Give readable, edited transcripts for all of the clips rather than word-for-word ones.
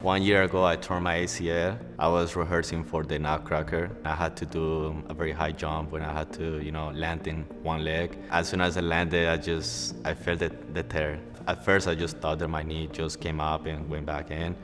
1 year ago, I tore my ACL. I was rehearsing for the Nutcracker. I had to do a very high jump when I had to, land in one leg. As soon as I landed, I felt the tear. At first, I just thought that my knee just came up and went back in,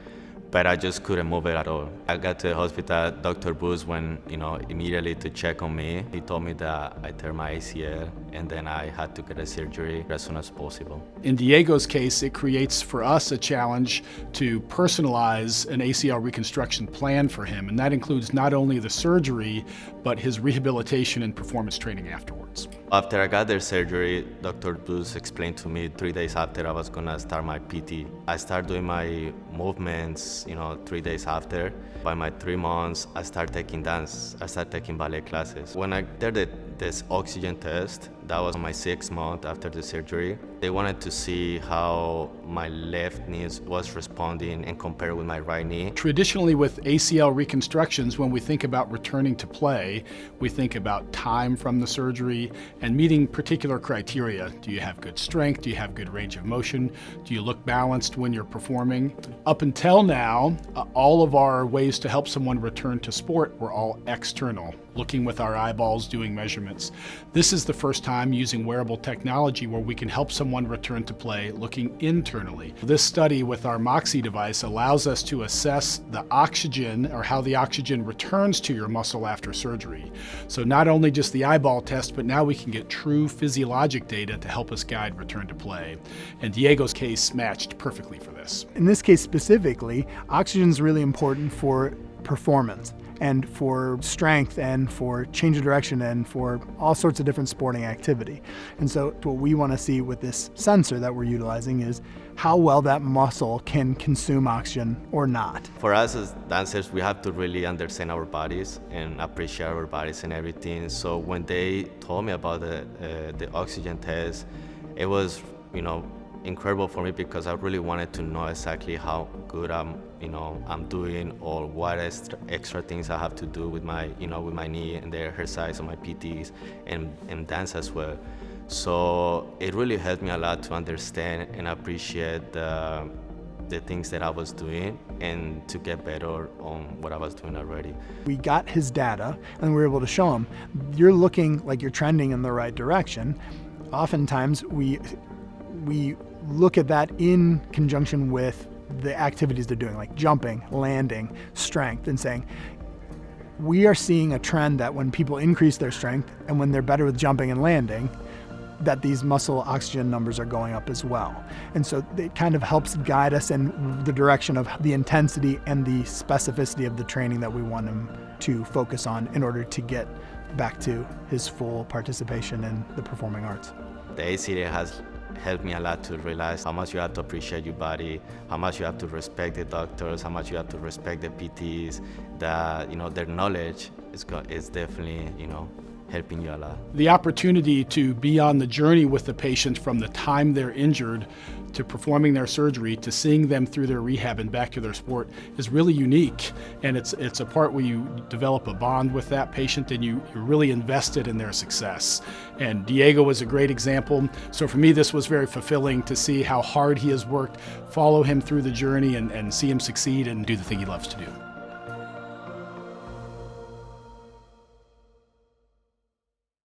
but I just couldn't move it at all. I got to the hospital. Dr. Booth went, immediately to check on me. He told me that I tore my ACL, and then I had to get a surgery as soon as possible. In Diego's case, it creates for us a challenge to personalize an ACL reconstruction plan for him, and that includes not only the surgery, but his rehabilitation and performance training afterwards. After I got the surgery, Dr. Booth explained to me 3 days after I was gonna start my PT. I started doing my movements, 3 days after. By my 3 months, I started taking dance. I started taking ballet classes. When I did this oxygen test, that was my 6th month after the surgery. They wanted to see how my left knee was responding and compare with my right knee. Traditionally with ACL reconstructions, when we think about returning to play, we think about time from the surgery and meeting particular criteria. Do you have good strength? Do you have good range of motion? Do you look balanced when you're performing? Up until now, all of our ways to help someone return to sport were all external, looking with our eyeballs, doing measurements. This is the first time using wearable technology where we can help someone return to play looking internally. This study with our Moxy device allows us to assess the oxygen, or how the oxygen returns to your muscle after surgery. So not only just the eyeball test, but now we can get true physiologic data to help us guide return to play. And Diego's case matched perfectly for this. In this case specifically, oxygen is really important for performance and for strength and for change of direction and for all sorts of different sporting activity. And so what we want to see with this sensor that we're utilizing is how well that muscle can consume oxygen or not. For us as dancers, we have to really understand our bodies and appreciate our bodies and everything. So when they told me about the oxygen test, it was, incredible for me, because I really wanted to know exactly how good I'm doing, or what extra things I have to do with my, with my knee and the exercise on my PTs and dance as well. So it really helped me a lot to understand and appreciate the things that I was doing and to get better on what I was doing already. We got his data and we were able to show him, you're looking like you're trending in the right direction. Oftentimes we look at that in conjunction with the activities they're doing, like jumping, landing, strength, and saying, we are seeing a trend that when people increase their strength and when they're better with jumping and landing, that these muscle oxygen numbers are going up as well. And so it kind of helps guide us in the direction of the intensity and the specificity of the training that we want him to focus on in order to get back to his full participation in the performing arts. The ACL has helped me a lot to realize how much you have to appreciate your body, how much you have to respect the doctors, how much you have to respect the PTs, that their knowledge is definitely helping you a lot. The opportunity to be on the journey with the patient from the time they're injured to performing their surgery to seeing them through their rehab and back to their sport is really unique. And it's a part where you develop a bond with that patient and you're really invested in their success. And Diego was a great example. So for me, this was very fulfilling to see how hard he has worked, follow him through the journey and see him succeed and do the thing he loves to do.